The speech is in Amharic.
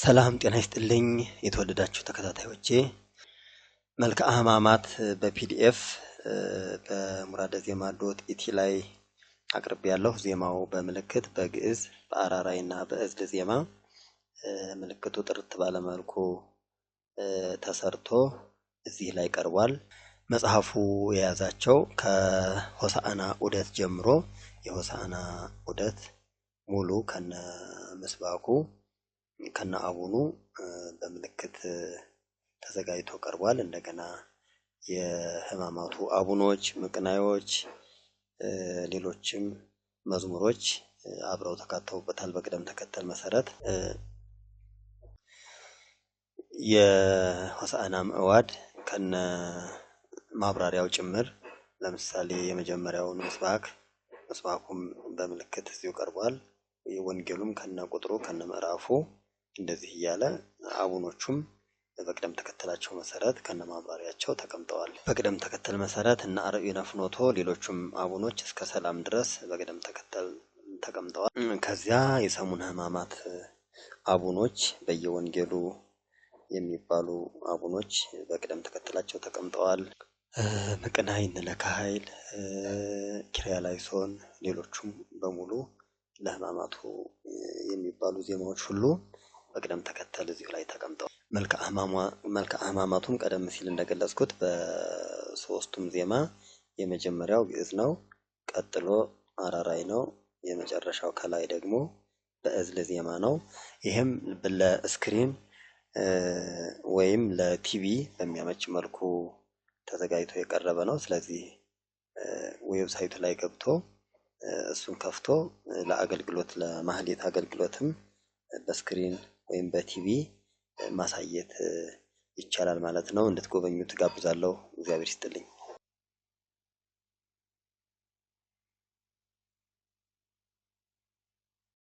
ሰላም ጤና ይስጥልኝ የተወደዳችሁ ተከታታዮቼ መልክዓ ሕማማት በፒዲኤፍ በሙራደ ዜማ ዶት ላይ አቅርቤያለሁ። ዜማው በምልክት በግዕዝ በአራራይና በእዝል ዜማ ምልክቱ ጥርት ባለ መልኩ ተሰርቶ እዚህ ላይ ቀርቧል። መጽሐፉ የያዛቸው ከሆሳዕና ዑደት ጀምሮ የሆሳዕና ዑደት ሙሉ ከነ ምስባኩ ከነ አቡኑ በምልክት ተዘጋጅቶ ቀርቧል። እንደገና የሕማማቱ አቡኖች ምቅናዮች ሌሎችም መዝሙሮች አብረው ተካተውበታል። በቅደም ተከተል መሰረት የሆሳዕና ምዕዋድ ከነ ማብራሪያው ጭምር ለምሳሌ የመጀመሪያውን ምስባኩም በምልክት እዚሁ ቀርቧል። የወንጌሉም ከነ ቁጥሩ ከነ ምዕራፉ እንደዚህ እያለ አቡኖቹም በቅደም ተከተላቸው መሰረት ከነ ማብራሪያቸው ተቀምጠዋል። በቅደም ተከተል መሰረት እና አርዕዮነ ፍኖቶ ሌሎችም አቡኖች እስከ ሰላም ድረስ በቅደም ተከተል ተቀምጠዋል። ከዚያ የሰሙነ ሕማማት አቡኖች በየወንጌሉ የሚባሉ አቡኖች በቅደም ተከተላቸው ተቀምጠዋል። ምቅናይ ንለከ ኃይል ኪርያላይሶን ሌሎችም በሙሉ ለሕማማቱ የሚባሉ ዜማዎች ሁሉ በቅደም ተከተል እዚሁ ላይ ተቀምጠዋል። መልክዓ ሕማማቱም ቀደም ሲል እንደገለጽኩት በሶስቱም ዜማ የመጀመሪያው ግዕዝ ነው፣ ቀጥሎ አራራይ ነው፣ የመጨረሻው ከላይ ደግሞ በእዝል ዜማ ነው። ይሄም ለስክሪን ወይም ለቲቪ በሚያመች መልኩ ተዘጋጅቶ የቀረበ ነው። ስለዚህ ዌብሳይቱ ላይ ገብቶ እሱን ከፍቶ ለአገልግሎት ለማህሌት አገልግሎትም በስክሪን ወይም በቲቪ ማሳየት ይቻላል ማለት ነው። እንድትጎበኙት ጋብዛለሁ። እግዚአብሔር ይስጥልኝ።